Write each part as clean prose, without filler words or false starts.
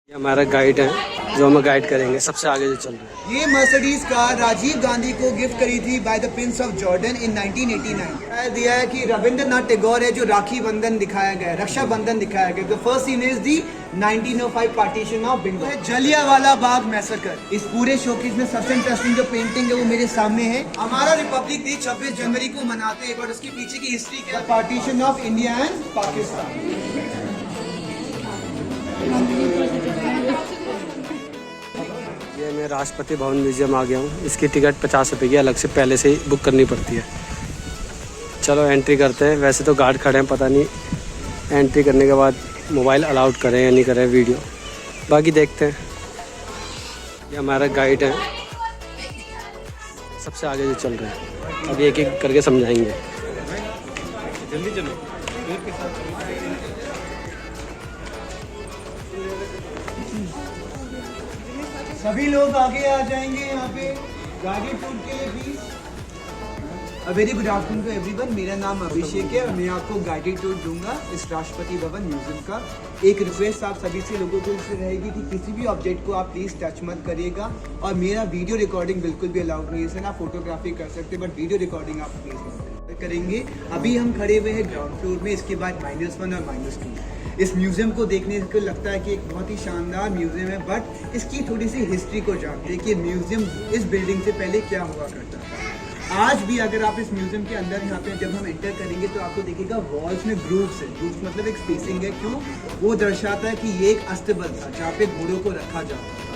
ये हमारा गाइड है जो हमें गाइड करेंगे, सबसे आगे जो चल रहा है। ये मर्सिडीज कार राजीव गांधी को गिफ्ट करी थी by the prince of Jordan in 1989। दिया है कि रविंद्रनाथ टैगोर है जो राखी बंधन दिखाया गया है, रक्षा बंधन दिखाया गया। The first scene is the 1905 partition of Bengal. Jallianwala Bagh massacre. इस पूरे शोकेस में सबसे इंटरेस्टिंग जो पेंटिंग है वो मेरे सामने है। हमारा रिपब्लिक डे 26 जनवरी को मनाते हैं, बट उसके पीछे की हिस्ट्री क्या है? Partition of India and Pakistan. ये मैं राष्ट्रपति भवन म्यूजियम आ गया हूँ। इसकी टिकट 50 रुपये की अलग से पहले से ही बुक करनी पड़ती है। चलो एंट्री करते हैं। वैसे तो गार्ड खड़े हैं, पता नहीं एंट्री करने के बाद मोबाइल अलाउड करें या नहीं करें वीडियो, बाकी देखते हैं। ये हमारा गाइड है, सबसे आगे जो चल रहा है। अभी एक एक करके समझाएंगे। जल्दी चलो। सभी लोग आगे आ जाएंगे यहाँ पे गाड़ी टूर के लिए please. Very good afternoon to everyone. मेरा नाम अभिषेक है और मैं आपको गाइडेड टूर दूंगा इस राष्ट्रपति भवन म्यूजियम का। एक रिक्वेस्ट आप सभी से लोगों को इससे रहेगी कि किसी भी ऑब्जेक्ट को आप प्लीज टच मत करिएगा, और मेरा वीडियो रिकॉर्डिंग बिल्कुल भी अलाउड नहीं है। इससे आप फोटोग्राफी कर सकते हैं बट वीडियो रिकॉर्डिंग आप प्लीज करेंगे। अभी हम खड़े हुए हैं ग्राउंड फ्लोर में, इसके बाद -1 और -2। इस म्यूजियम को देखने को लगता है कि एक बहुत ही शानदार म्यूजियम है, बट इसकी थोड़ी सी हिस्ट्री को जानते हैं कि म्यूजियम इस बिल्डिंग से पहले क्या हुआ करता था। आज भी अगर आप इस म्यूजियम के अंदर यहाँ पे जब हम एंटर करेंगे तो आपको दिखेगा वॉल्स में ग्रूव्स है। ग्रूव्स मतलब एक स्पेसिंग है। क्यों? वो दर्शाता है कि ये एक अस्तबल था जहाँ पे घोड़ों को रखा जाता था।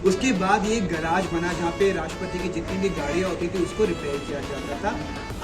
उसके बाद ये गराज बना जहाँ पे राष्ट्रपति की जितनी भी गाड़ियाँ होती थी उसको रिपेयर किया जाता था।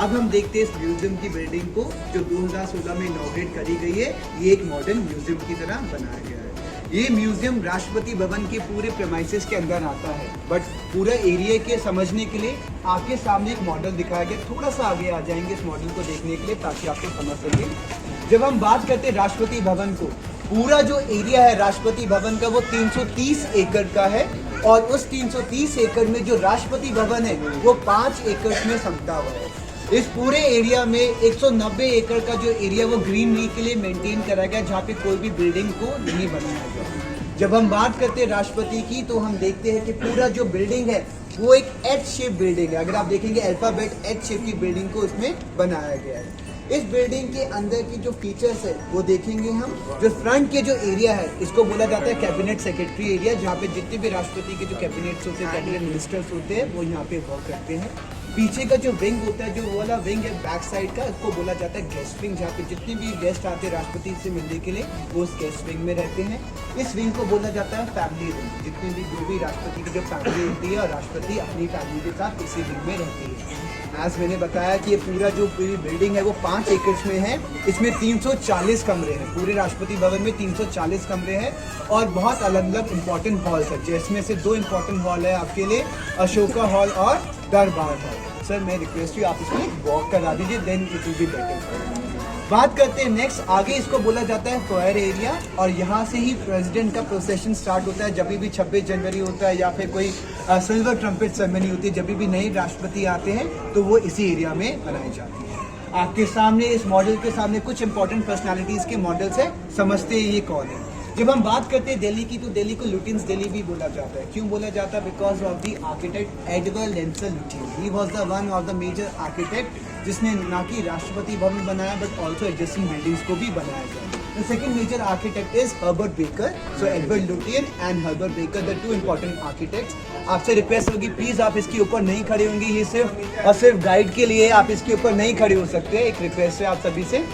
अब हम देखते हैं इस म्यूजियम की बिल्डिंग को जो 2016 में इनॉग्रेट करी गई है। ये एक मॉडर्न म्यूजियम की तरह बनाया गया है। ये म्यूजियम राष्ट्रपति भवन के पूरे प्रेमाइसेस के अंदर आता है, बट पूरा एरिया के समझने के लिए आपके सामने एक मॉडल दिखाया गया। थोड़ा सा आगे आ जाएंगे इस मॉडल को देखने के लिए ताकि आपको समझ सके। जब हम बात करते हैं राष्ट्रपति भवन को, पूरा जो एरिया है राष्ट्रपति भवन का वो 330 एकड़ का है, और उस 330 एकड़ में जो राष्ट्रपति भवन है वो 5 एकड़ में समता हुआ है। इस पूरे एरिया में 190 एकड़ का जो एरिया वो ग्रीनरी के लिए मेंटेन करा गया, जहाँ पे कोई भी बिल्डिंग को नहीं बनाया गया। जब हम बात करते हैं राष्ट्रपति की तो हम देखते हैं कि पूरा जो बिल्डिंग है वो एक एच शेप बिल्डिंग है। अगर आप देखेंगे अल्फाबेट एच शेप की बिल्डिंग को इसमें बनाया गया है। इस बिल्डिंग के अंदर की जो फीचर्स है वो देखेंगे हम। जो फ्रंट के जो एरिया है इसको बोला जाता है कैबिनेट सेक्रेटरी एरिया, जहाँ पे जितने भी राष्ट्रपति के जो कैबिनेट्स होते हैं, कैबिनेट मिनिस्टर्स होते हैं, वो यहाँ पे वर्क करते हैं। पीछे का जो विंग होता है, जो वो वाला विंग है बैक साइड का, इसको बोला जाता है गेस्ट विंग, जहाँ पे जितने भी गेस्ट आते हैं राष्ट्रपति से मिलने के लिए वो उस गेस्ट विंग में रहते हैं। इस विंग को बोला जाता है फैमिली विंग। जितने भी जो भी राष्ट्रपति की जो फैमिली होती है और राष्ट्रपति अपनी फैमिली के साथ इसी विंग में रहती है। आज मैंने बताया कि ये पूरा जो पूरी बिल्डिंग है वो 5 एकड़ में है। इसमें 340 कमरे हैं। पूरे राष्ट्रपति भवन में 340 कमरे हैं और बहुत अलग अलग इंपॉर्टेंट हॉल्स है, जिसमें से 2 इंपॉर्टेंट हॉल है आपके लिए, अशोका हॉल और दरबार हॉल। सर मैं रिक्वेस्ट हूँ आप इसमें वॉक करा दीजिए, then it will be better. बात करते हैं नेक्स्ट आगे, इसको बोला जाता है फॉयर एरिया, और यहाँ से ही प्रेसिडेंट का प्रोसेशन स्टार्ट होता है। जब भी 26 जनवरी होता है या फिर कोई सिल्वर ट्रम्पेट सेरेमनी होती है, जब भी नए राष्ट्रपति आते हैं तो वो इसी एरिया में बनाई जाती है। आपके सामने इस मॉडल के सामने कुछ इंपॉर्टेंट पर्सनालिटीज के मॉडल्स है, समझते हैं ये कौन है। जब हम बात करते हैं दिल्ली की तो दिल्ली को लुटियंस दिल्ली भी बोला जाता है। क्यों बोला जाता है? Because of the architect Edward Landseer Lutyens. He was the one of the major architect जिसने ना कि राष्ट्रपति भवन बनाया बट ऑल्सो एडजेसेंट बिल्डिंग्स को भी बनाया गया। The second major architect is Herbert Baker. So Edward Lutyens and Herbert Baker, the 2 important architects. आपसे request होगी प्लीज आप इसके ऊपर नहीं खड़े होंगे, ये सिर्फ और सिर्फ गाइड के लिए, आप इसके ऊपर नहीं खड़े हो सकते। एक रिक्वेस्ट है आप सभी से।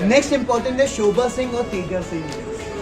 नेक्स्ट इंपॉर्टेंट है शोभा सिंह और तेजा सिंह।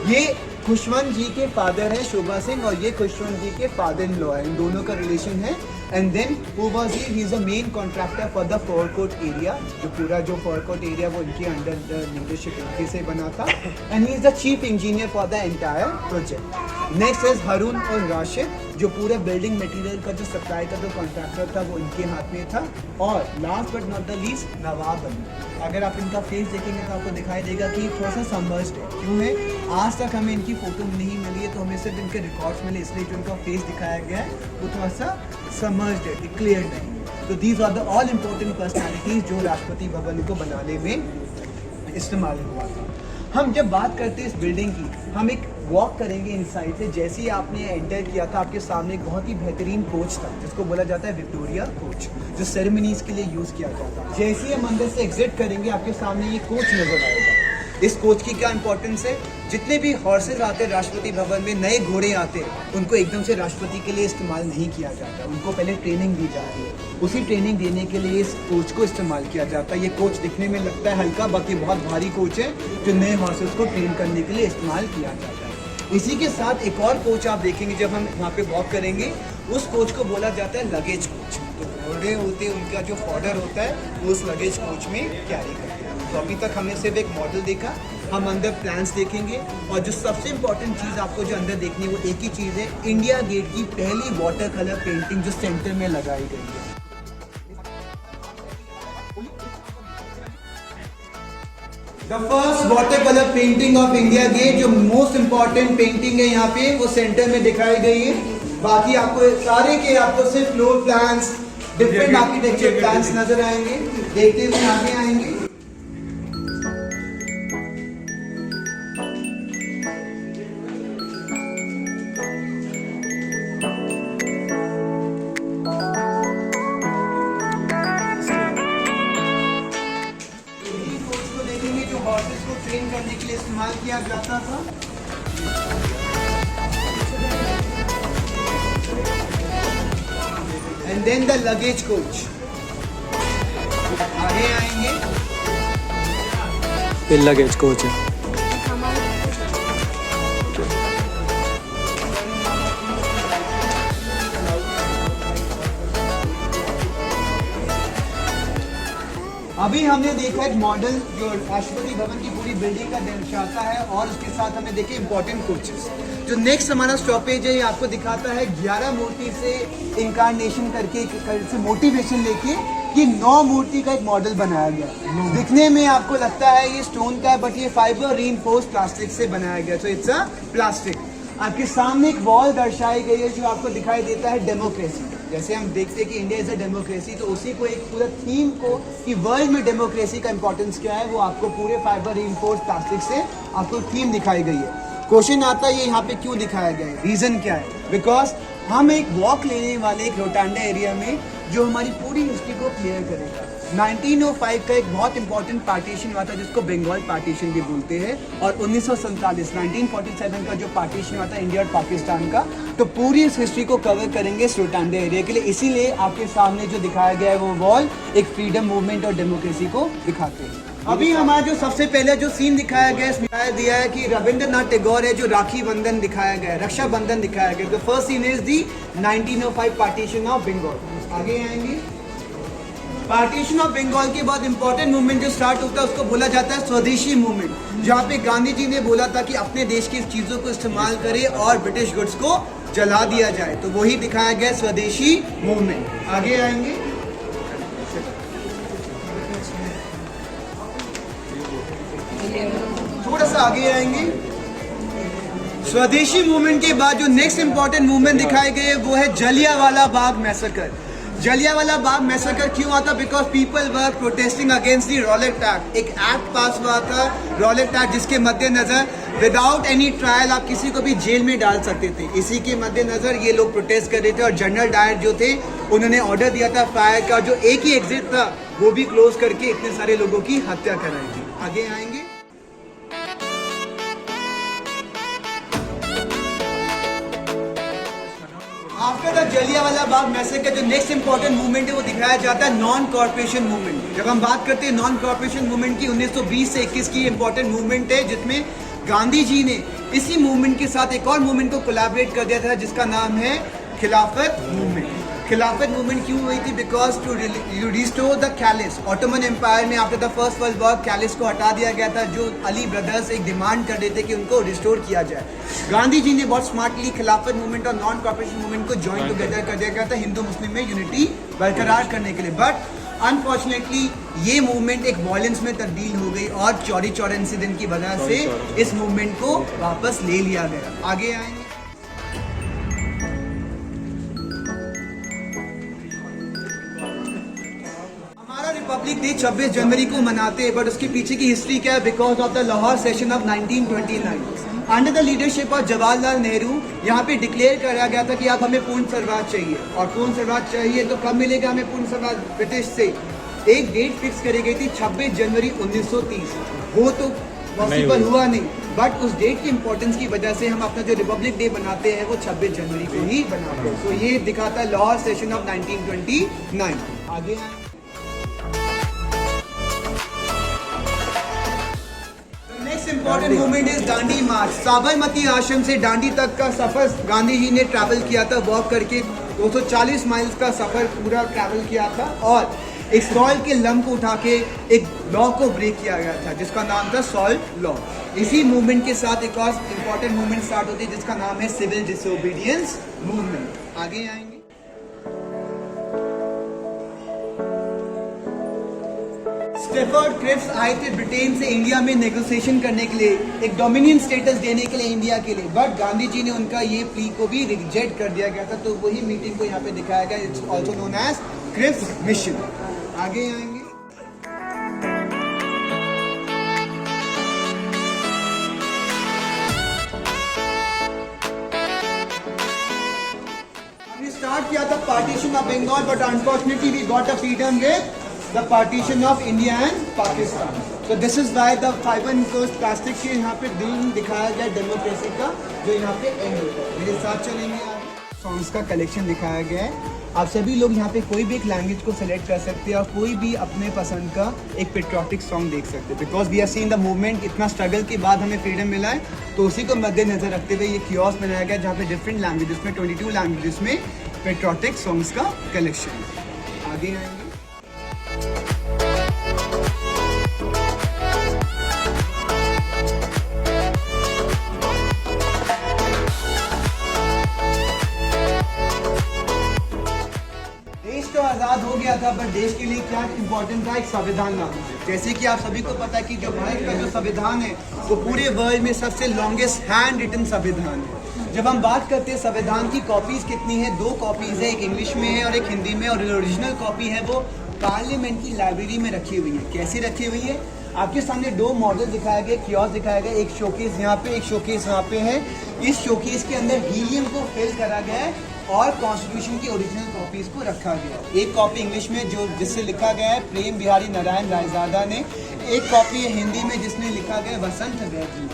ये खुशवंत जी के फादर है शोभा सिंह, और ये खुशवंत जी के फादर इन लॉ है। इन दोनों का रिलेशन है। And then who was he is a main contractor for the forecourt area. जो पूरा जो फोरकोट एरिया वो इनके अंडर लीडरशिप इनके से बना था, and he is the chief engineer for the entire project. Next is Haroon और राशिद, जो पूरा बिल्डिंग मटेरियल का जो सप्लाई का जो कॉन्ट्रैक्टर था वो इनके हाथ में था। और last but not the least Nawab Ali. अगर आप इनका फेस देखेंगे तो आपको दिखाई देगा कि थोड़ा सा सबमर्ज्ड है। क्यों है? आज तक हमें इनकी फोटो नहीं मिली है, तो हमें सिर्फ इनके रिकॉर्ड्स मिले, इसलिए जो इनका फेस दिखाया गया है वो थोड़ा सा सबमर्ज्ड है, क्लियर नहीं है। तो these are the all important personalities जो राष्ट्रपति भवन को बनाने में इस्तेमाल हुआ था। हम जब बात करते हैं इस बिल्डिंग की, हम एक वॉक करेंगे इनसाइड से। जैसे ही आपने एंटर किया था आपके सामने एक बहुत ही बेहतरीन कोच था जिसको बोला जाता है विक्टोरिया कोच, जो सेरेमनीज के लिए यूज़ किया जाता है। जैसे ही हम अंदर से एग्जिट करेंगे आपके सामने ये कोच नजर आएगा। इस कोच की क्या इंपॉर्टेंस है, जितने भी हॉर्सेज आते हैं राष्ट्रपति भवन में, नए घोड़े आते हैं, उनको एकदम से राष्ट्रपति के लिए इस्तेमाल नहीं किया जाता, उनको पहले ट्रेनिंग दी जाती है। उसी ट्रेनिंग देने के लिए इस कोच को इस्तेमाल किया जाता है। ये कोच दिखने में लगता है हल्का, बाकी बहुत भारी कोच है जो नए हॉर्सेज को ट्रेन करने के लिए इस्तेमाल किया जाता है। इसी के साथ एक और कोच आप देखेंगे जब हम वहाँ पे वॉक करेंगे, उस कोच को बोला जाता है लगेज कोच। तो घोड़े होते हैं, उनका जो फॉर्डर होता है वो उस लगेज कोच में कैरी करते हैं। तो अभी तक हमने सिर्फ एक मॉडल देखा, हम अंदर प्लान्स देखेंगे और जो सबसे इम्पोर्टेंट चीज़ आपको जो अंदर देखनी है वो एक ही चीज़ है, इंडिया गेट की पहली वाटर कलर पेंटिंग जो सेंटर में लगाई गई है। The first water colour painting of India Gate, जो मोस्ट इम्पॉर्टेंट पेंटिंग है यहाँ पे, वो सेंटर में दिखाई गई है। बाकी आपको सारे के आपको सिर्फ floor plans, different architecture plans नजर आएंगे। देखते हुए आगे आएंगे। हॉर्सेस को ट्रेन करने के लिए इस्तेमाल किया जाता था। And then the luggage coach. आगे आएंगे, ये लगेज कोच है। अभी हमने देखा एक मॉडल जो राष्ट्रपति भवन की पूरी बिल्डिंग का दर्शाता है और उसके साथ हमने देखे इंपॉर्टेंट कोचेस। जो नेक्स्ट हमारा स्टॉपेज है ये आपको दिखाता है 11 मूर्ति से इनकारनेशन करके से मोटिवेशन लेके कि 9 मूर्ति का एक मॉडल बनाया गया। दिखने में आपको लगता है ये स्टोन का है, बट ये फाइबर रीइंफोर्स्ड प्लास्टिक से बनाया गया। So it's a plastic. आपके सामने एक वॉल दर्शाई गई है जो आपको दिखाई देता है डेमोक्रेसी। जैसे हम देखते हैं कि इंडिया इज अ डेमोक्रेसी, तो उसी को एक पूरा थीम को कि वर्ल्ड में डेमोक्रेसी का इंपॉर्टेंस क्या है, वो आपको पूरे फाइबर रीइंफोर्स्ड प्लास्टिक से आपको थीम दिखाई गई है। क्वेश्चन आता है ये यहाँ पे क्यों दिखाया गया है, रीजन क्या है? बिकॉज हम एक वॉक लेने वाले एक रोटांडा एरिया में जो हमारी पूरी हिस्ट्री को क्लियर करेगा। 1905 का एक बहुत इंपॉर्टेंट पार्टीशन हुआ था जिसको बंगाल पार्टीशन भी बोलते हैं, और 1947 का जो पार्टीशन हुआ था इंडिया और पाकिस्तान का। तो पूरी इस हिस्ट्री को कवर करेंगे इस रोटांडा एरिया के लिए। इसीलिए आपके सामने जो दिखाया गया है वो वॉल एक फ्रीडम मूवमेंट और डेमोक्रेसी को दिखाते हैं। अभी हमारा जो सबसे पहले जो सीन दिखाया गया है, इसमें दिया है कि रविंद्रनाथ टैगोर है जो राखी बंधन दिखाया गया है, रक्षा बंधन दिखाया गया। The first scene is the 1905 partition of Bengal. आगे आएंगे, पार्टीशन ऑफ बंगाल के बाद इंपॉर्टेंट मूवमेंट जो स्टार्ट होता है उसको बोला जाता है स्वदेशी मूवमेंट, जहाँ पे गांधी जी ने बोला था कि अपने देश की चीजों को इस्तेमाल करें और ब्रिटिश गुड्स को जला दिया जाए। तो वही दिखाया गया स्वदेशी मूवमेंट। आगे आएंगे, थोड़ा सा आगे आएंगे। स्वदेशी मूवमेंट के बाद जो नेक्स्ट इंपॉर्टेंट मूवमेंट दिखाए गए वो है जलियांवाला बाग मैसेकर। जलियांवाला बाग मैसेकर क्यों आता? Because people were protesting against the Rowlatt act. एक एक्ट पास हुआ था रॉलेट एक्ट जिसके मद्देनजर विदाउट एनी ट्रायल आप किसी को भी जेल में डाल सकते थे। इसी के मद्देनजर ये लोग प्रोटेस्ट कर रहे थे और जनरल डायर जो थे उन्होंने ऑर्डर दिया था फायर का, जो एक ही एग्जिट था वो भी क्लोज करके इतने सारे लोगों की हत्या कराई थी। आगे आएंगे, after the Jallianwala Bagh massacre जो नेक्स्ट इंपॉर्टेंट मूवमेंट है वो दिखाया जाता है नॉन कॉर्पोरेशन मूवमेंट। जब हम बात करते हैं नॉन कॉर्पोरेशन मूवमेंट की, 1920 से 21 की इंपॉर्टेंट मूवमेंट है जिसमें गांधी जी ने इसी मूवमेंट के साथ एक और मूवमेंट को कोलैबोरेट कर दिया था जिसका नाम है खिलाफत मूवमेंट। खिलाफत मूवमेंट क्यों हुई थी? Because to restore the caliphs. Ottoman Empire में after the first world war caliphs को हटा दिया गया था, जो अली ब्रदर्स एक डिमांड कर रहे थे कि उनको रिस्टोर किया जाए। गांधी जी ने बहुत स्मार्टली खिलाफत मूवमेंट और नॉन कॉर्पोरेशन मूवमेंट को ज्वाइन टुगेदर कर दिया गया था हिंदू मुस्लिम में यूनिटी बरकरार करने के लिए। बट अनफॉर्चुनेटली ये मूवमेंट एक वॉयलेंस में तब्दील हो गई और चौरी चौरा इंसिडेंट की वजह से इस मूवमेंट को वापस ले लिया गया। आगे आएंगे, रिपब्लिक डे 26 जनवरी को मनाते हैं, बट उसके पीछे की हिस्ट्री क्या है? Because of the Lahore session of 1929। Under the leadership of Jawaharlal Nehru यहाँ पे डिक्लेयर करा गया था कि आप हमें पूर्ण स्वराज चाहिए, और पूर्ण स्वराज चाहिए तो कब मिलेगा हमें पूर्ण स्वराज? ब्रिटिश से। एक डेट फिक्स करी गई थी 26 जनवरी 1930। वो तो पॉसिबल हुआ नहीं, बट उस डेट की इंपॉर्टेंस की वजह से हम अपना जो रिपब्लिक डे बनाते हैं वो 26 जनवरी को ही बनाते हैं। तो ये दिखाता है लाहौर सेशन ऑफ 1929। आगे next important movement is Dandi march. Sabarmati Ashram से दांडी तक का सफर गांधी जी ने ट्रैवल किया था, वॉक करके 240 माइल्स का सफर पूरा ट्रैवल किया था, और एक सॉल्ट के लम्ब को उठा के एक लॉ को ब्रेक किया गया था जिसका नाम था सॉल्ट लॉ। इसी मूवमेंट के साथ एक और इंपॉर्टेंट मूवमेंट स्टार्ट होती है जिसका नाम है सिविल डिसोबीडियंस मूवमेंट। आगे आएंगे। स्टेफर्ड क्रिप्स आए थे ब्रिटेन से इंडिया में नेगोशिएशन करने के लिए, एक डोमिनियन स्टेटस देने के लिए इंडिया के लिए, बट गांधी जी ने उनका ये प्ली को भी रिजेक्ट कर दिया गया था। तो वही मीटिंग को यहाँ पे दिखाया गया, it's also known as Cripps mission. आगे आएंगे। हमने स्टार्ट किया था partition of Bengal, but unfortunately we got a freedom with the partition of India and Pakistan. So this is why the fiber enclosed plastic के यहाँ पे दिन दिखाया गया डेमोक्रेसी का, जो यहाँ पे एंड होता है। मेरे साथ चलेंगे। सॉन्ग्स का कलेक्शन दिखाया गया है। आप सभी लोग यहाँ पे कोई भी एक लैंग्वेज को सिलेक्ट कर सकते हैं और कोई भी अपने पसंद का एक पेट्रियोटिक सॉन्ग देख सकते हैं, because we are seen the movement. इतना स्ट्रगल के बाद हमें फ्रीडम मिला है, तो उसी को मद्देनजर रखते हुए ये कियोस्क बनाया गया जहाँ पे डिफरेंट लैंग्वेजेस में 22 लैंग्वेजेस में पेट्रियोटिक सॉन्ग्स का कलेक्शन। आगे आएंगे। आज़ाद हो गया था, पर देश के लिए क्या इंपॉर्टेंट था? एक संविधान लाना। जैसे कि आप सभी को पता है कि जो भारत का जो संविधान है वो पूरे वर्ल्ड में सबसे लॉन्गेस्ट हैंड रिटन संविधान है। जब हम बात करते हैं संविधान की कॉपीज कितनी है, 2 कॉपीज है, एक इंग्लिश में है और एक हिंदी में, और ओरिजिनल कॉपी है वो पार्लियामेंट की लाइब्रेरी में रखी हुई है। कैसी रखी हुई है? आपके सामने 2 मॉडल दिखाया गया, कियोस्क दिखाया गया, एक शोकेस यहाँ पे, एक शोकेस यहाँ पे है। इस शोकेस के अंदर हीलियम को फिल करा गया है और कॉन्स्टिट्यूशन की ओरिजिनल कॉपीज को रखा गया। एक कॉपी इंग्लिश में जो जिससे लिखा गया है प्रेम बिहारी नारायण रायजादा ने, एक कॉपी है हिंदी में जिसने लिखा गया है वसंत वैद जी।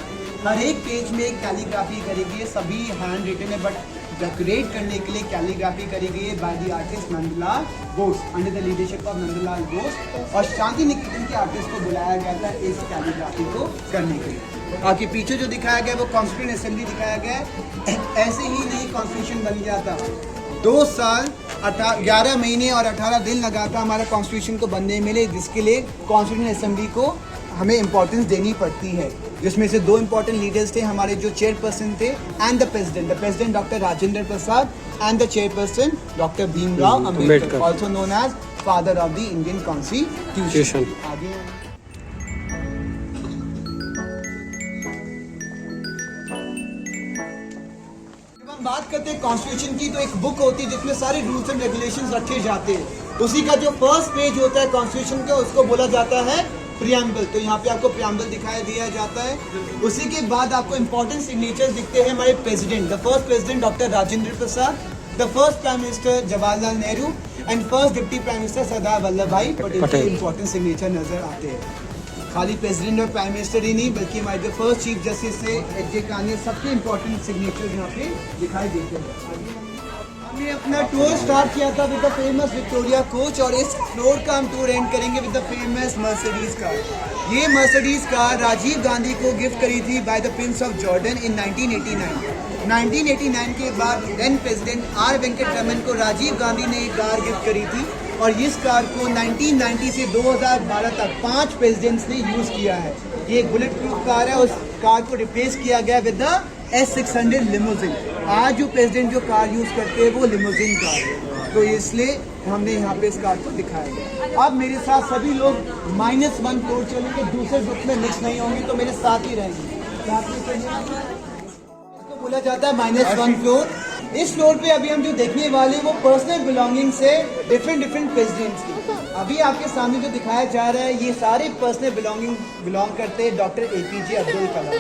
हर एक पेज में एक कैलीग्राफी करी गई है, सभी हैंड रिटन है, बट डेकोरेट करने के लिए कैलीग्राफी करी गई है by the artist Nandlal Bose, under the leadership of Nandlal Bose, और शांति निकेतन के आर्टिस्ट को बुलाया गया था इस कैलीग्राफी को करने के लिए। आपके पीछे जो दिखाया गया है वो कॉन्स्टिट्यूशन असेंबली दिखाया गया है। ऐसे ही नहीं कॉन्स्टिट्यूशन बन गया था, 2 साल 11 महीने और 18 दिन लगा था हमारा कॉन्स्टिट्यूशन को बनने में, जिसके लिए कॉन्स्टिट्यूशन असेंबली को हमें इंपॉर्टेंस देनी पड़ती है, जिसमें से 2 इंपॉर्टेंट लीडर्स थे हमारे जो चेयरपर्सन थे, and the president doctor Rajendra Prasad and the chairperson doctor Bhimrao Ambedkar, also known as father of the Indian constitution. आगे बात करते हैं कॉन्स्टिट्यूशन की, तो एक बुक होती है जिसमें सारे रूल्स एंड रेगुलेशंस रखे जाते हैं। उसी का जो फर्स्ट पेज होता है कॉन्स्टिट्यूशन का उसको बोला जाता है प्रियम्बल। तो यहाँ पे आपको प्रियम्बल दिखाई दिया जाता है। उसी के बाद आपको इंपॉर्टेंट सिग्नेचर्स दिखते हैं हमारे president, the first president doctor Rajendra Prasad, the first prime minister Jawaharlal Nehru and first deputy prime minister Sardar Vallabh bhai Patel के इंपॉर्टेंट सिग्नेचर नजर आते हैं। खाली प्रेसिडेंट और प्राइम मिनिस्टर ही नहीं, बल्कि हमारे जो फर्स्ट चीफ जस्टिस से एच.जे. कानिया, सबके इंपॉर्टेंट सिग्नेचर यहाँ पे दिखाई देते हैं। हमने अपना टूर स्टार्ट किया था with the famous Victoria coach, और इस फ्लोर का हम टूर एंड करेंगे with the famous Mercedes car. ये मर्सिडीज कार राजीव गांधी को गिफ्ट करी थी by the prince of Jordan in 1989। 1989 के बाद then president R Venkataraman को राजीव गांधी ने एक कार गिफ्ट करी थी, और इस कार को 1990 से 2012 तक 5 प्रेसिडेंट्स ने यूज़ किया है। ये एक बुलेट प्रूफ कार है, उस कार को रिप्लेस किया गया विद द S600 लिमोजिन। आज जो प्रेसिडेंट जो कार यूज़ करते हैं वो लिमोजिन कार है, तो इसलिए हमने यहाँ पे इस कार को दिखाया गया। अब मेरे साथ सभी लोग -1 फ्लोर चलेंगे, दूसरे ग्रुप में मिक्स नहीं होंगे, तो मेरे साथ ही रहेंगे। इसको बोला जाता है -1 फ्लोर। इस फ्लोर पे अभी हम जो देखने वाले वो पर्सनल बिलोंगिंग से डिफरेंट प्रेसिडेंट्स की। अभी आपके सामने जो दिखाया जा रहा है ये सारे पर्सनल बिलोंग करते हैं डॉक्टर APJ अब्दुल कलाम।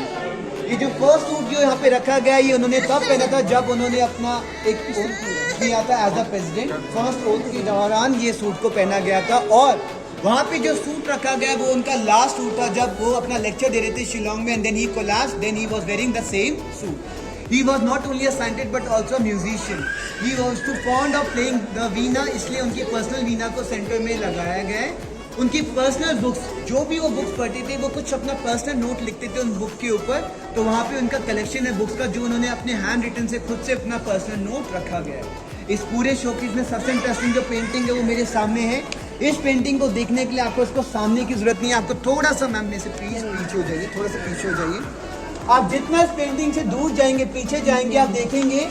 ये जो फर्स्ट सूट जो यहाँ पे रखा गया है ये उन्होंने तब पहना था जब उन्होंने अपना एक oath किया था as a president. First oath के दौरान ये सूट को पहना गया था और वहाँ पे जो सूट रखा गया वो उनका लास्ट सूट था जब वो अपना लेक्चर दे रहे थे शिलोंग में, and then he collapsed, then he was wearing the same suit. He was not only a scientist but also a musician. He was too fond of playing the veena, इसलिए उनकी personal वीणा को centre में लगाया गया है। उनकी personal books, जो भी वो बुक्स पढ़ते थे वो कुछ अपना पर्सनल नोट लिखते थे उन बुक के ऊपर, तो वहाँ पे उनका कलेक्शन है बुक्स का जो उन्होंने अपने हैंड रिटन से खुद से अपना पर्सनल नोट रखा गया है। इस पूरे शोकेस में सबसे इंटरेस्टिंग जो पेंटिंग है वो मेरे सामने है। इस पेंटिंग को देखने के लिए आपको इसको सामने की जरूरत नहीं है, आपको थोड़ा सा मैम में से प्लीज पीछे हो जाइए, थोड़ा सा पीछे हो जाइए। आप जितना इस पेंटिंग से दूर जाएंगे, पीछे जाएंगे, आप देखेंगे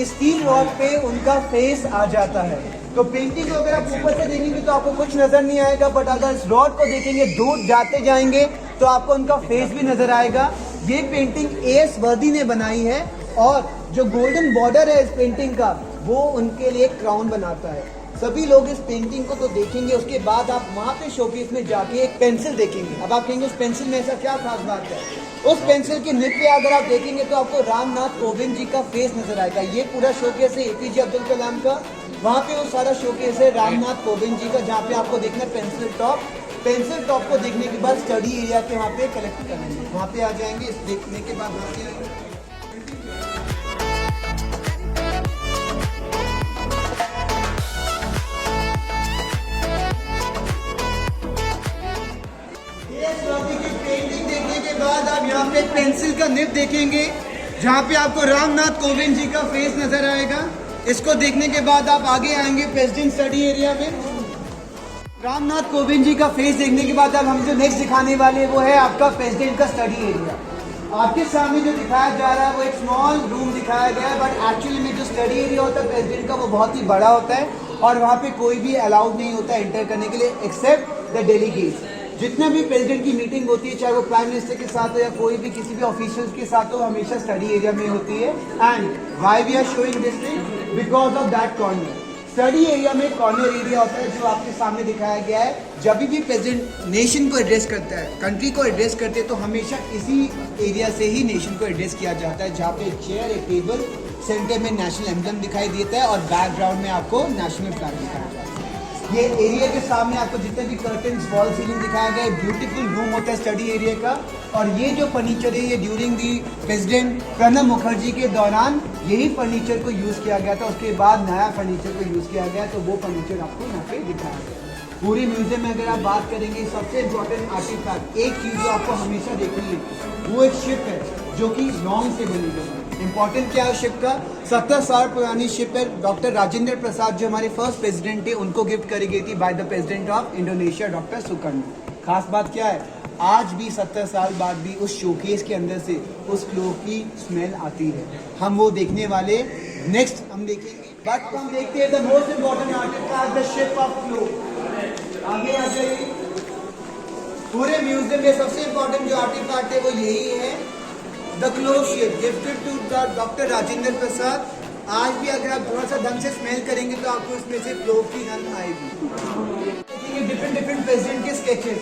स्टील रॉड पे उनका फेस आ जाता है। तो पेंटिंग को अगर आप ऊपर से देखेंगे तो आपको कुछ नजर नहीं आएगा, बट अगर इस रॉड को देखेंगे दूर जाते जाएंगे तो आपको उनका फेस भी नजर आएगा। ये पेंटिंग एस वर्दी ने बनाई है और जो गोल्डन बॉर्डर है इस पेंटिंग का वो उनके लिए क्राउन बनाता है। सभी लोग इस पेंटिंग को तो देखेंगे, उसके बाद आप वहाँ पे शोकेस में जाके एक पेंसिल देखेंगे। अब आप कहेंगे उस पेंसिल में ऐसा क्या खास बात है? उस पेंसिल की निब पे अगर आप देखेंगे तो आपको रामनाथ कोविंद जी का फेस नजर आएगा। ये पूरा शोकेस है एपीजे अब्दुल कलाम का, वहाँ पे वो सारा शोकेस है रामनाथ कोविंद जी का, जहाँ पे आपको देखना है पेंसिल टॉप। पेंसिल टॉप को देखने के बाद स्टडी एरिया के वहाँ पे कलेक्ट करेंगे, वहाँ पे आ जाएंगे। इस देखने के बाद वहाँ पे पेंटिंग देखने के बाद आप यहाँ पे पेंसिल का निब देखेंगे जहाँ पे आपको रामनाथ कोविंद जी का फेस नजर आएगा। इसको देखने के बाद आप आगे आएंगे प्रेसिडेंट स्टडी एरिया में। रामनाथ कोविंद जी का फेस देखने के बाद अब हम जो नेक्स्ट दिखाने वाले हैं वो है आपका प्रेसिडेंट का स्टडी एरिया। आपके सामने जो दिखाया जा रहा है वो एक स्मॉल रूम दिखाया गया है, बट एक्चुअली में जो स्टडी एरिया होता है प्रेसिडेंट का वो बहुत ही बड़ा होता है और वहाँ पे कोई भी अलाउड नहीं होता एंटर करने के लिए एक्सेप्ट द डेलीगेट्स। जितना भी प्रेसिडेंट की मीटिंग होती है, चाहे वो प्राइम मिनिस्टर के साथ हो या कोई भी किसी भी ऑफिशियल्स के साथ हो, हमेशा स्टडी एरिया में होती है। And why we are showing this thing, because of that corner. Study area में कॉर्नर एरिया होता है जो आपके सामने दिखाया गया है। जब भी प्रेसिडेंट नेशन को एड्रेस करता है, कंट्री को एड्रेस करते हैं, तो हमेशा इसी एरिया से ही नेशन को एड्रेस किया जाता है, जहाँ पे एक चेयर, एक टेबल, सेंटर में नेशनल एम्बलम दिखाई देता है और बैकग्राउंड में आपको नेशनल फ्लैग दिखाया जाता है। ये एरिया के सामने आपको जितने भी कर्टन्स, वॉल सीलिंग दिखाया गया है, ब्यूटीफुल रूम होता है स्टडी एरिया का। और ये जो फर्नीचर है ये during the president Pranab Mukherjee के दौरान यही फर्नीचर को यूज़ किया गया था। उसके बाद नया फर्नीचर को यूज़ किया गया, तो वो फर्नीचर आपको यहाँ पे दिखाया गया। पूरे म्यूजियम में अगर आप बात करेंगे, सबसे इम्पोर्टेंट आर्टिफैक्ट, एक चीज़ जो आपको हमेशा देखनी है वो एक शिप है जो कि लॉन्ग से बनी गई है। इम्पोर्टेंट क्या है शिप का? 70 साल पुरानी शिप है। डॉक्टर राजेंद्र प्रसाद जो हमारे फर्स्ट प्रेसिडेंट थे उनको गिफ्ट करी गई थी by the president of Indonesia doctor Sukarno. खास बात क्या है, आज भी 70 साल बाद भी उस शोकेस के अंदर से उस क्लो की स्मेल आती है। हम वो देखने वाले नेक्स्ट हम देखेंगे, बट हम देखते हैं the most important artefact, the ship of क्लो। आगे आ जाइए। पूरे म्यूजियम में सबसे इम्पोर्टेंट जो आर्टिफैक्ट है वो यही है, द क्लो ship gifted to the doctor Rajendra Prasad. आज भी अगर आप थोड़ा सा ढंग से स्मेल करेंगे तो आपको इसमें से क्लो की गंध आएगी। डिफरेंट प्रेसिडेंट के sketches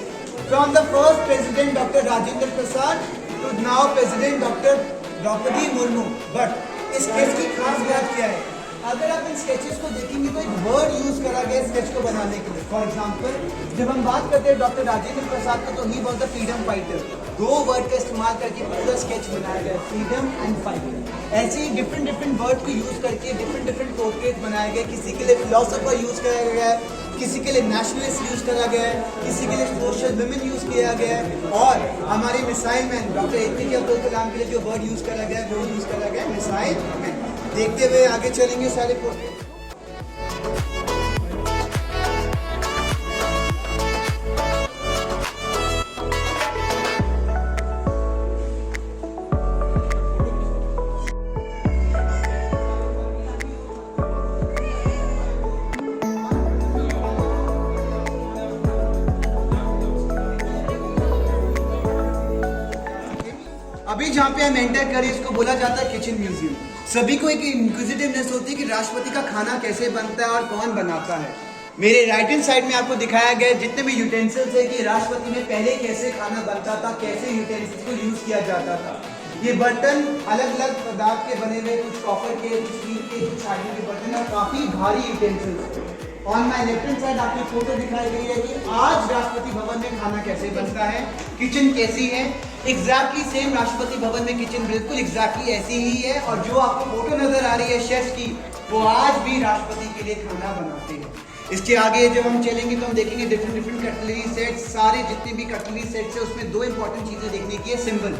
from the first president doctor Rajendra Prasad to now president doctor Draupadi Murmu. But इस स्केच की खास बात क्या है? अगर आप इन स्केचेस को देखेंगे तो एक वर्ड यूज करा गया स्केच को बनाने के लिए। फॉर एग्जांपल, जब हम बात करते हैं डॉक्टर राजेंद्र प्रसाद को, तो he was the freedom fighter. 2 word का इस्तेमाल करके पूरा स्केच बनाया गया, फ्रीडम एंड फाइटर। ऐसे ही डिफरेंट वर्ड को यूज करके डिफरेंट पोर्ट्रेट बनाए गए। किसी के लिए फिलोसोफर यूज किया गया है, किसी के लिए नेशनलिस्ट यूज करा गया है, किसी के लिए सोशल वुमेन यूज किया गया है, और हमारे missile man doctor APJ Abdul Kalam के लिए जो वर्ड यूज करा गया है वो यूज करा गया है मिसाइल मैन। देखते हुए आगे चलेंगे सारे पोर्ट्रेट। अभी जहाँ पे हम एंटर करें इसको बोला जाता है किचन म्यूजियम। सभी को एक इंक्विजिटिवनेस होती है कि राष्ट्रपति का खाना कैसे बनता है और कौन बनाता है। मेरे राइट हैंड साइड में आपको दिखाया गया है जितने भी यूटेंसिल्स है कि राष्ट्रपति में पहले कैसे खाना बनता था, कैसे यूटेंसिल्स को यूज किया जाता था। ये बर्तन अलग अलग पदार्थ के बने हुए, कुछ कॉपर के, कुछ स्टील के, कुछ आयरन के बर्तन और काफी भारी utensils. On my left hand side आपकी फोटो दिखाई गई है कि आज राष्ट्रपति भवन में खाना कैसे बनता है, किचन कैसी है। एग्जैक्टली सेम राष्ट्रपति भवन में किचन बिल्कुल एग्जैक्टली ऐसी ही है। और जो आपको फोटो नजर आ रही है शेफ की, वो आज भी राष्ट्रपति के लिए खाना बनाते हैं। इसके आगे जब हम चलेंगे तो हम देखेंगे डिफरेंट डिफरेंट कटलरी सेट्स। सारे जितने भी कटलरी सेट्स है उसमें दो इंपॉर्टेंट चीजें देखने की है। सिंबल,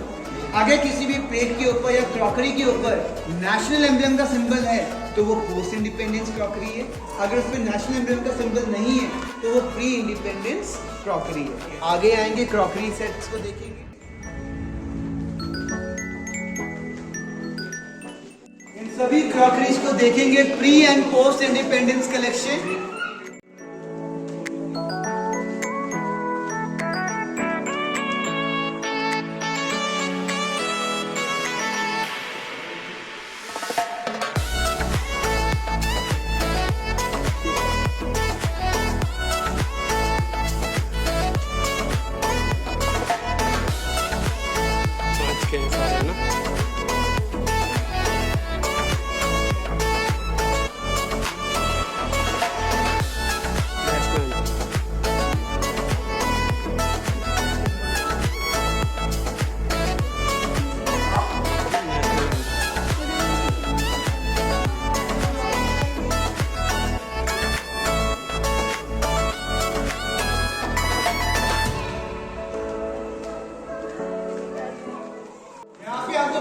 अगर किसी भी प्लेट के ऊपर या क्रॉकरी के ऊपर नेशनल एम्ब्लम का सिंबल है तो वो पोस्ट इंडिपेंडेंस क्रॉकरी है। अगर उसमें नेशनल एम्ब्लम का सिंबल नहीं है तो वो प्री इंडिपेंडेंस क्रॉकरी है। आगे आएंगे क्रॉकरी सेट्स को देखेंगे। इन सभी क्रॉकरीज को देखेंगे pre and post independence collection.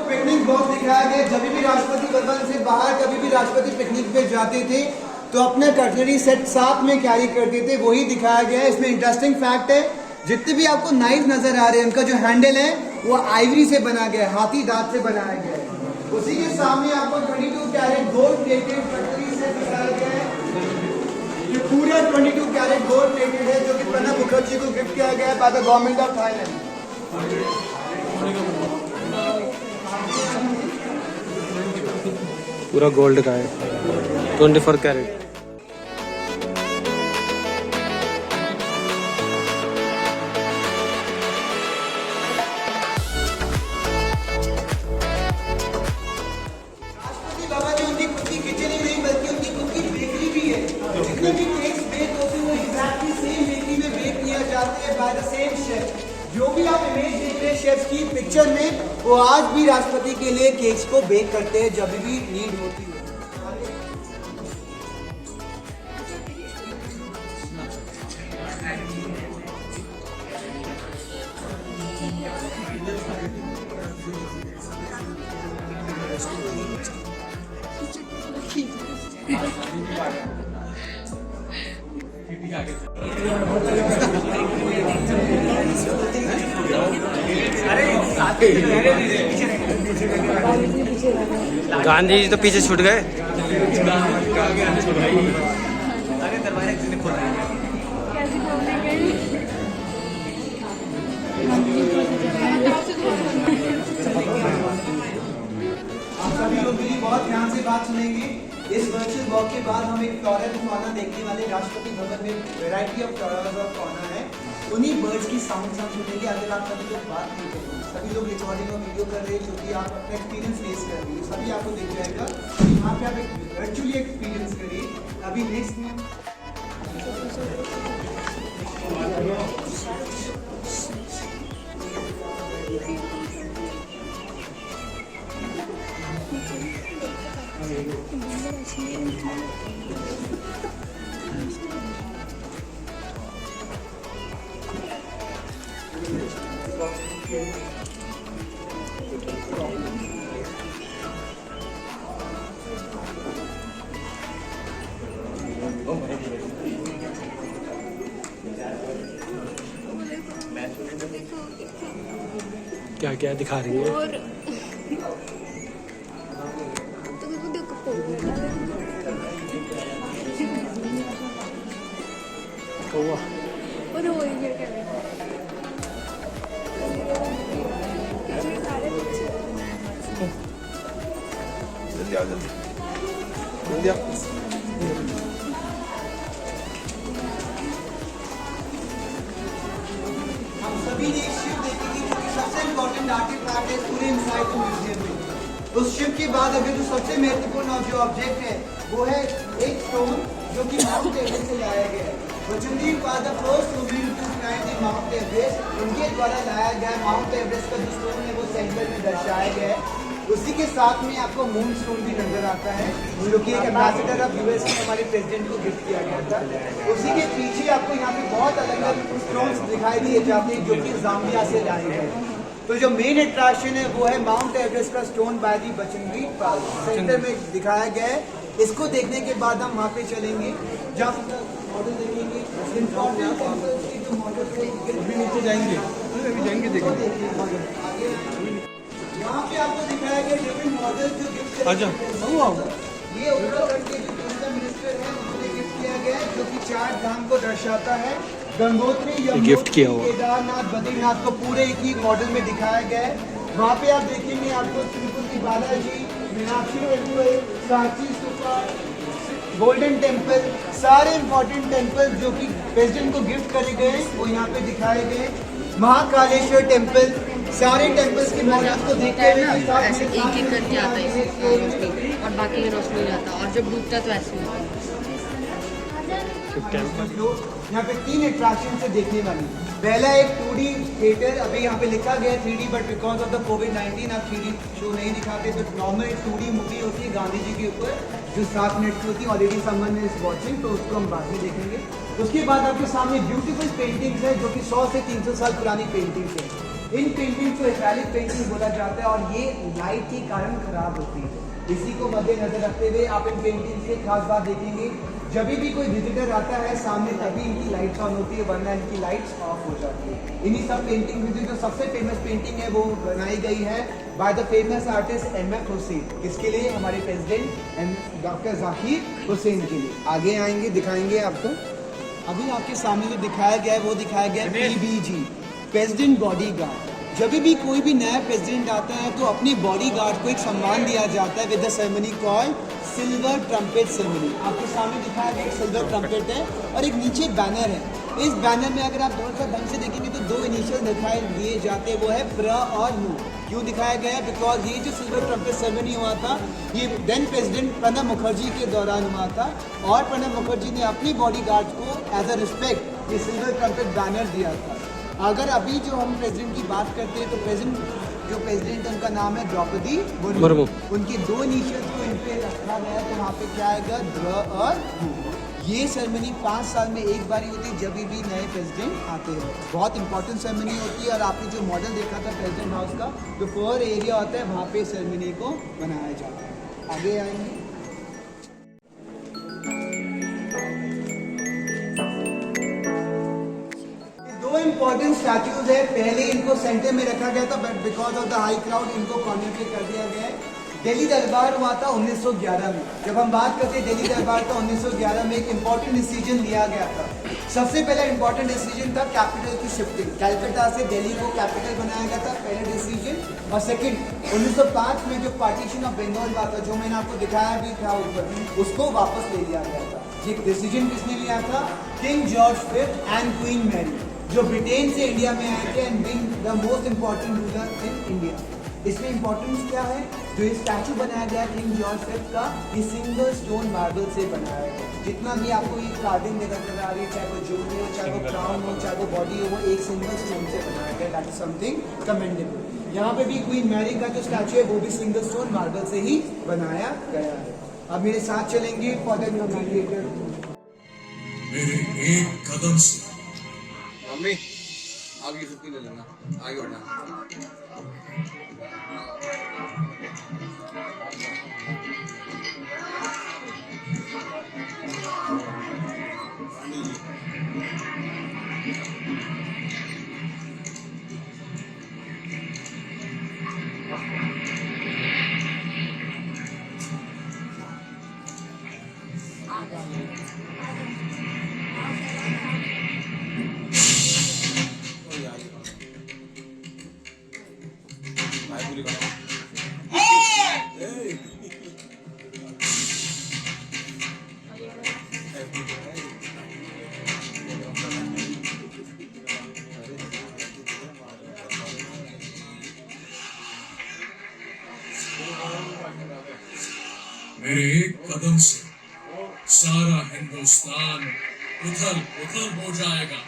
Picnic box दिखाया गया। जब भी राष्ट्रपति भवन से बाहर कभी भी राष्ट्रपति पिकनिक पे जाते थे तो अपने कटलरी सेट साथ में कैरी करते थे, वही दिखाया गया है। इसमें इंटरेस्टिंग फैक्ट है, जितने भी आपको नाइफ नजर आ रहे हैं उनका जो हैंडल है वो आइवरी से बना गया है, हाथी दांत से बनाया गया है। उसी के सामने आपको 22 carat gold plated cutlery set दिखाया गया है। ये पूरा 22 कैरेट गोल्ड प्लेटेड है जो कि प्रणब मुखर्जी को गिफ्ट किया गया है by the government of Thailand. पूरा गोल्ड का है, 24 कैरेट। राष्ट्रपति भवन में उनकी खुद की किचन ही नहीं बल्कि उनकी खुद की बेकरी भी है। जितने भी केक्स बेक होते हैं वो एग्जैक्टली सेम बेकरी में बेक किया जाते हैं बाय द सेम शेफ। जो भी आप इमेज देख रहे हैं शेफ की पिक्चर में, वो आज भी राष्ट्रपति के लिए केक्स को बेक करते हैं जब भी नीड होती है। गांधी जी तो पीछे छूट गए। आप सभी लोग मेरी बहुत ध्यान से बात सुनेंगे। इस वर्चुअल वॉक के बाद हम एक फ्लोरा एंड फौना देखने वाले। राष्ट्रपति भवन में वैरायटी ऑफ फ्लोरा और फौना है, उन्हीं बर्ड्स की साउंड हम सुनेंगे। अगर आप सभी लोग बात नहीं करेंगे, सभी लोग रिकॉर्डिंग और वीडियो कर रहे हैं क्योंकि आप अपना एक्सपीरियंस फेस कर रहे हैं, सभी आपको दिख जाएगा। यहाँ पे आप एक वर्चुअली एक्सपीरियंस करिए। अभी नेक्स्ट में क्या क्या दिखा रही है? और कौवा और वो ही क्या जल्दी आओ, जल्दी आओ। हम सभी ने एक शिप देखी थी जो कि सबसे इम्पोर्टेंट आर्टिफैक्ट है पूरे इंसाइड जाएगा म्यूजियम में। उस शिप के बाद अगर जो सबसे महत्वपूर्ण जो ऑब्जेक्ट है वो है एक स्टोन जो कि माउंट एवरेस्ट से लाया गया है। Bachendri was the first women to climb the Mount Everest. उनके द्वारा लाया गया माउंट एवरेस्ट का जो स्टोन है वो सेंटर में दर्शाया गया है। उसी के साथ में आपको मून स्टोन भी नजर आता है जो कि एक एम्बेसडर ऑफ यूएस में हमारे प्रेसिडेंट को गिफ्ट किया गया था। उसी के पीछे आपको यहाँ पे बहुत अलग अलग स्टोन्स दिखाई दिए जाते हैं जो कि जाम्बिया से लाए गए हैं। तो जो मेन अट्रैक्शन है वो है माउंट एवरेस्ट का stone by the Bachendri Pal, centre में दिखाया गया है। इसको देखने के बाद हम वहाँ पे चलेंगे जहाँ मॉडल देखेंगे इम्पोर्टेंट टेम्पल्स की जो मॉडल है नीचे जाएंगे, अभी जाएंगे देखेंगे। यहाँ पे आपको दिखाया गया डिफरेंट मॉडल जो गिफ्ट आजा। ये उत्तराखंड के जो टूरिज्म मिनिस्टर है उन्होंने गिफ्ट किया गया है जो कि 4 धाम को दर्शाता है। गंगोत्री, गिफ्ट किया हुआ केदारनाथ, बद्रीनाथ को पूरे एक ही मॉडल में दिखाया गया है। वहाँ पे आप देखेंगे आपको Tirupati Balaji, Meenakshi temple, Sanchi stupa, golden temple, सारे इंपॉर्टेंट टेम्पल जो कि प्रेसिडेंट को गिफ्ट करे गए वो यहाँ पे दिखाए गए। महाकालेश्वर टेम्पल, सारे टेम्पल्स के मॉडल्स को देखते हुए ऐसे एक एक करके आता है इसमें रोशनी और बाकी में रोशनी नहीं आता और जब डूबता तो ऐसे होता है। यहाँ पे 3 अट्रैक्शन से देखने वाली। पहला एक 2D थिएटर, अभी यहाँ पे लिखा गया 3D but because of the कोविड-19 आप 3D शो नहीं दिखाते, तो नॉर्मल 2D मूवी होती है गांधी जी के ऊपर जो 7 मिनट की होती है। ऑलरेडी समवन इज वॉचिंग तो उसको हम बाद में देखेंगे। उसके बाद आपके सामने ब्यूटीफुल पेंटिंग्स है जो कि 100 से 300 साल पुरानी पेंटिंग्स है। इन पेंटिंग्स को एक्रेलिक पेंटिंग बोला जाता है और ये लाइट के कारण खराब होती है। इसी को मद्देनजर रखते हुए आप इन पेंटिंग्स की खास बात देखेंगे, जब भी कोई विजिटर आता है सामने तभी इनकी लाइट्स ऑन होती है वरना इनकी लाइट्स ऑफ हो जाती है। इन्हीं सब पेंटिंग में जो सबसे फेमस पेंटिंग है वो बनाई गई है by the famous artist MF. Hussain. इसके लिए हमारे प्रेसिडेंट डॉक्टर जाकिर हुसैन के लिए आगे आएंगे, दिखाएंगे आपको। अभी आपके सामने जो दिखाया गया है वो दिखाया गया है PBG, प्रेसिडेंट बॉडीगार्ड। जब भी कोई भी नया प्रेसिडेंट आता है तो अपने बॉडीगार्ड को एक सम्मान दिया जाता है with the ceremony called silver trumpet ceremony. आपके सामने दिखाया गया एक सिल्वर ट्रम्पेट है और एक नीचे बैनर है। इस बैनर में अगर आप थोड़ा सा ढंग से देखेंगे तो 2 इनिशियल दिखाई दिए जाते हैं, वो है प्र और यू। क्यों दिखाया गया है? बिकॉज ये जो सिल्वर ट्रम्पेट सेरेमनी हुआ था ये देन प्रेसिडेंट प्रणब मुखर्जी के दौरान हुआ था और प्रणब मुखर्जी ने अपनी बॉडीगार्ड को एज अ रिस्पेक्ट ये सिल्वर ट्रम्पेट बैनर दिया था। अगर अभी जो हम प्रेसिडेंट की बात करते हैं तो प्रेसिडेंट उनका नाम है द्रौपदी मुर्मू। उनके 2 इनिशियल्स को इन पे रखा गया है तो वहाँ पे क्या आएगा द्र और यू। ये सेरेमनी 5 साल में एक बार ही होती है जब भी नए प्रेसिडेंट आते हैं। बहुत इंपॉर्टेंट सेरेमनी होती है और आपने जो मॉडल देखा था प्रेसिडेंट हाउस का जो 4 एरिया होता है वहाँ पे सेरेमनी को बनाया जाता है। आगे आएंगे। इंपॉर्टेंट स्टैच्यूज है, पहले इनको सेंटर में रखा गया था but because of the high crowd इनको कॉर्नर पे कर दिया गया है। दिल्ली दरबार हुआ था 1911 में। जब हम बात करते हैं दिल्ली दरबार का 1911 में एक इंपॉर्टेंट डिसीजन लिया गया था। सबसे पहला इंपॉर्टेंट डिसीजन था कैपिटल की शिफ्टिंग, कलकत्ता से दिल्ली को कैपिटल बनाया गया था, पहला डिसीजन। और सेकंड 1905 में जो पार्टीशन ऑफ बंगाल हुआ था जो मैंने आपको दिखाया भी था ऊपर, उसको वापस ले लिया गया था। ये डिसीजन किसने लिया था? King George V and Queen Mary जो ब्रिटेन से इंडिया में आए थे and being the most important ruler in India. इसमें इंपॉर्टेंस क्या है? जो ये स्टैचू बनाया गया किंग जॉर्ज V का, ये सिंगल स्टोन मार्बल से बनाया गया। जितना भी आपको ये कार्विंग नजर आ रही है, चाहे वो ज्वेलरी हो, चाहे वो क्राउन हो, चाहे वो बॉडी हो, वो एक सिंगल स्टोन से बनाया गया। That is something commendable. यहाँ पे भी क्वीन मैरी का जो स्टैचू है वो भी सिंगल स्टोन मार्बल से ही बनाया गया है। अब मेरे साथ चलेंगे फॉर द क्रिएटर। मेरे एक कदम से मम्मी आगे छुट्टी ले लेना, आगे बढ़ना। कदम से सारा हिंदुस्तान उथल पुथल हो जाएगा,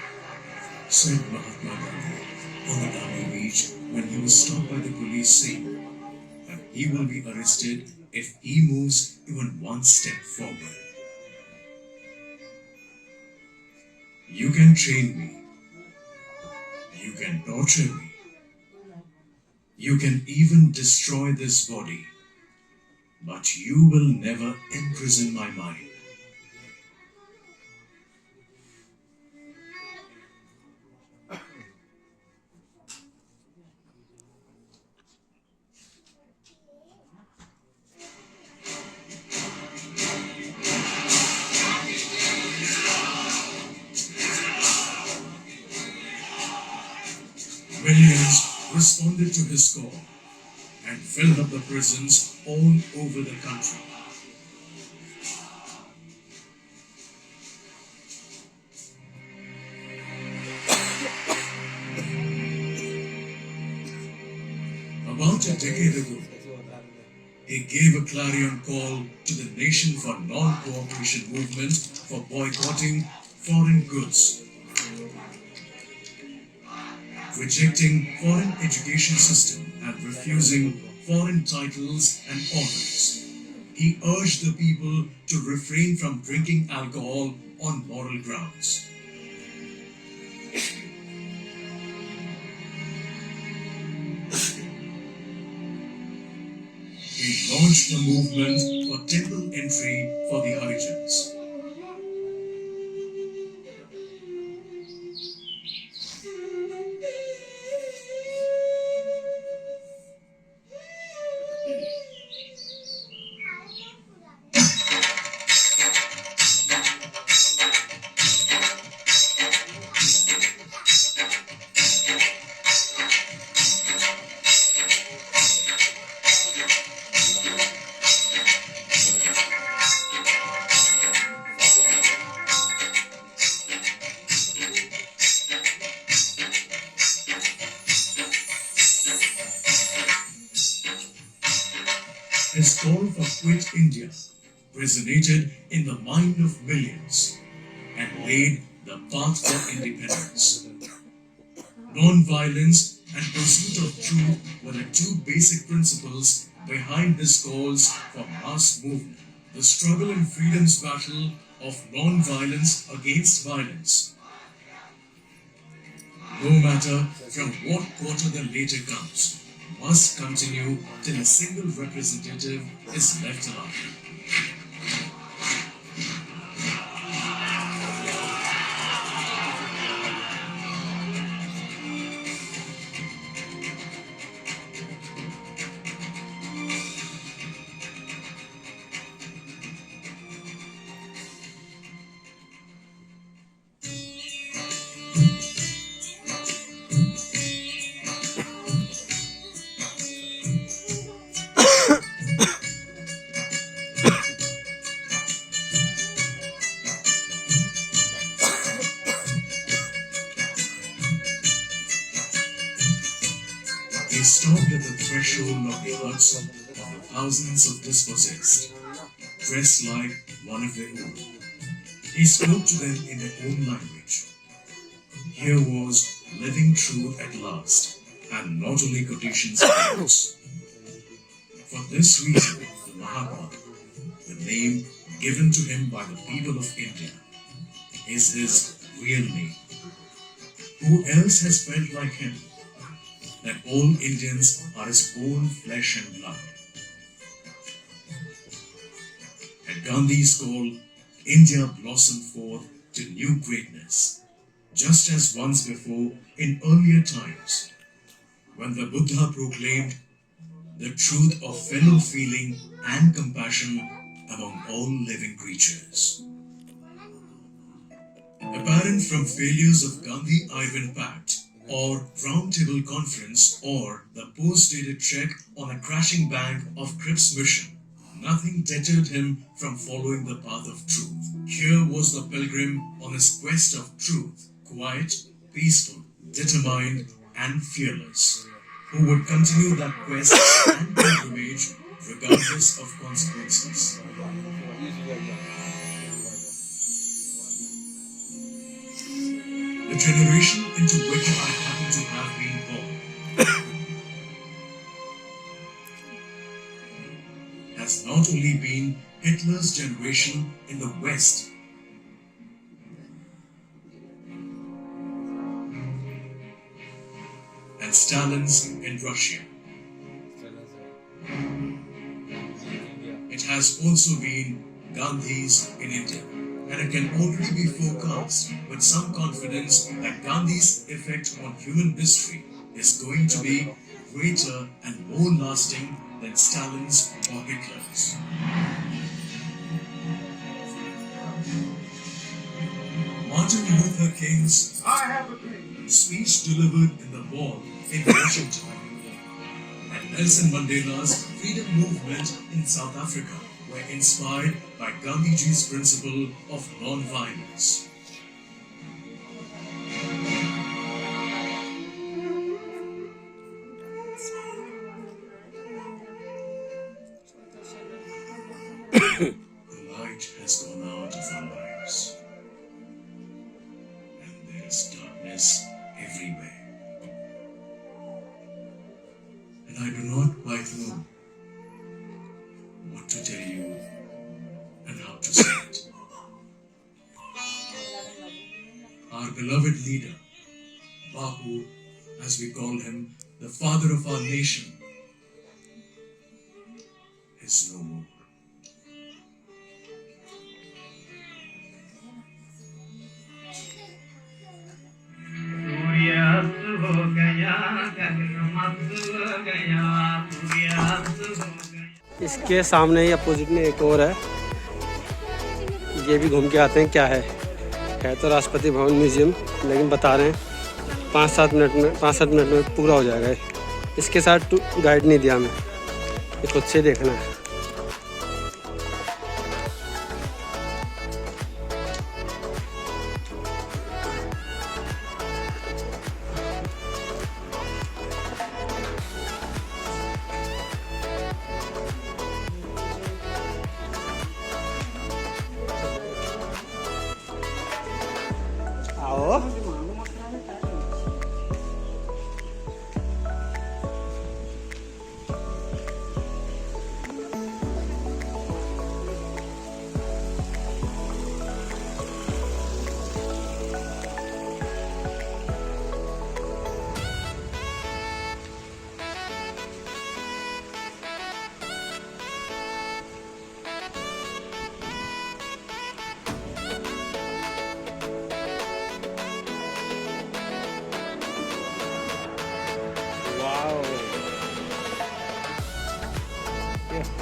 said Mahatma Gandhi on the Dami beach when he was stopped by the police saying that he will be arrested if he moves even one step forward. You can train me, you can torture me, you can even destroy this body, but you will never imprison my mind. Millions responded to his call and filled up the prisons all over the country. About a decade ago, he gave a clarion call to the Nation for Non-Cooperation movement for boycotting foreign goods, rejecting foreign education system and refusing foreign titles and honors. He urged the people to refrain from drinking alcohol on moral grounds. He launched the movement for temple entry for the Harijans. His call for Quit India resonated in the mind of millions and laid the path for independence. Non-violence and pursuit of truth were the two basic principles behind his calls for mass movement. The struggle and freedom's battle of non-violence against violence. No matter from what quarter the later comes, must continue till a single representative is left alive. They stopped at the threshold of the huts of the thousands of dispossessed, dressed like one of their own. He spoke to them in their own language. Here was living truth at last, and not only quotations and notes. For this reason, the Mahatma, the name given to him by the people of India, is his real name. Who else has felt like him? That all Indians are his own flesh and blood. At Gandhi's call, India blossomed forth to new greatness, just as once before in earlier times, when the Buddha proclaimed the truth of fellow feeling and compassion among all living creatures. Apparent from failures of Gandhi-Irvin Pact, or Round Table Conference, or the post-dated check on a crashing bank of Cripps mission, nothing deterred him from following the path of truth. Here was the pilgrim on his quest of truth, quiet, peaceful, determined, and fearless, who would continue that quest and pilgrimage regardless of consequences. the generation into which I happen to have been born, has not only been Hitler's generation in the West, and Stalin's in Russia. It has also been Gandhi's in India, and it can already be forecast with some confidence that Gandhi's effect on human history is going to be greater and more lasting than Stalin's or Hitler's. Martin Luther King's speech delivered in the Mall in Washington, and Nelson Mandela's freedom movement in South Africa were inspired by Gandhiji's principle of non-violence. The light has gone out of our lives, and there is darkness everywhere. And I do not quite know what to tell you and how to say it. Our beloved leader, Bapu, as we call him, the father of our nation, is no more. इसके सामने ही opposite में एक और है, ये भी घूम के आते हैं। क्या है तो राष्ट्रपति भवन म्यूजियम, लेकिन बता रहे हैं 5-7 मिनट में पूरा हो जाएगा। इसके साथ गाइड नहीं दिया हमें, ये खुद से देखना है। आओ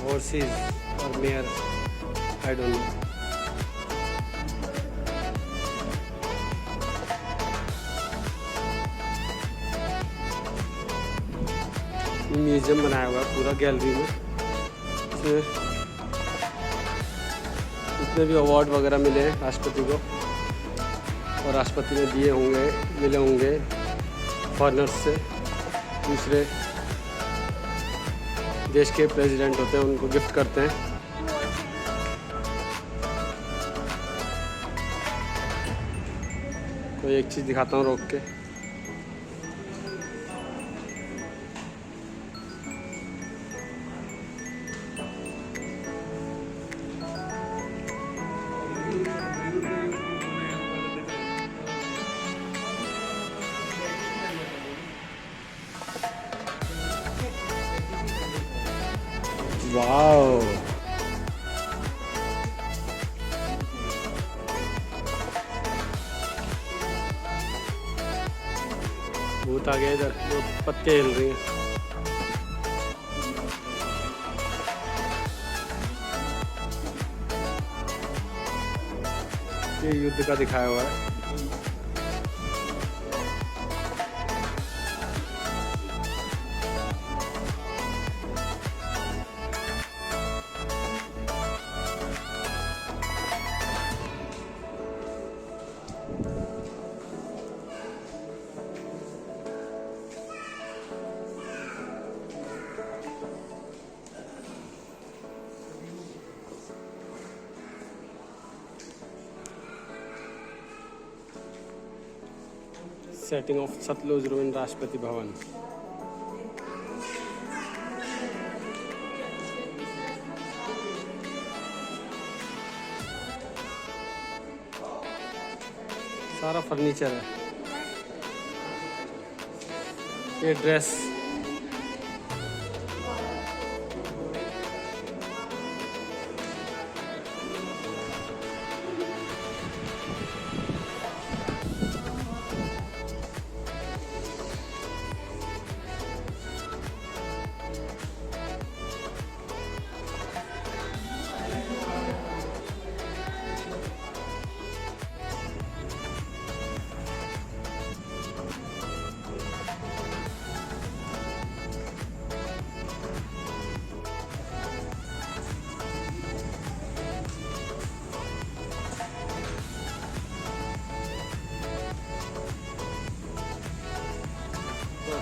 horses or mare, I don't know. Museum बनाया हुआ है पूरा गैलरी में। इसमें जितने भी अवार्ड वगैरह मिले हैं राष्ट्रपति को, और राष्ट्रपति ने दिए होंगे, मिले होंगे फॉरेनर्स से, दूसरे देश के प्रेसिडेंट होते हैं उनको गिफ्ट करते हैं। कोई एक चीज़ दिखाता हूँ रोक के। वाओ, भूत आ गया इधर, जो पत्ते हिल रही हैं। ये युद्ध का दिखाया हुआ है। Setting of Sutlej रूइन Rashtrapati Bhavan. सारा फर्नीचर है। ये ड्रेस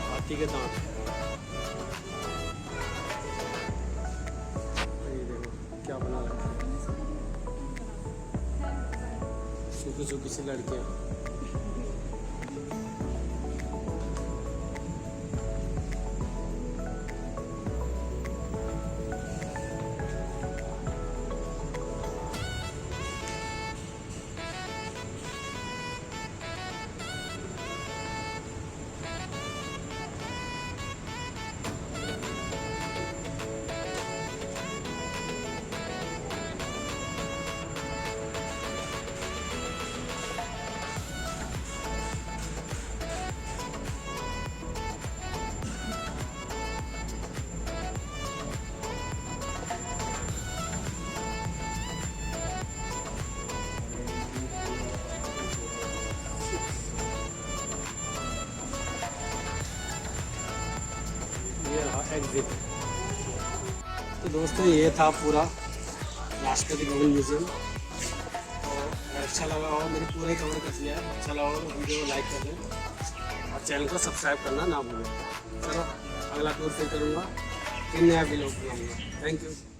हाथी के दांत। ये देखो क्या बना रखा है, सूखी सूखी सी लड़कियां। ये रहा एग्जिट। तो दोस्तों ये था पूरा राष्ट्रपति भवन म्यूजियम। तो अच्छा लगा हो, मेरे पूरे कवर कर लिया है। अच्छा लगा हो वीडियो को लाइक कर दें और चैनल को सब्सक्राइब करना ना भूलें। चलो अगला टूर फिर करूँगा, फिर नया वीडियो बनाऊँगा। Thank you.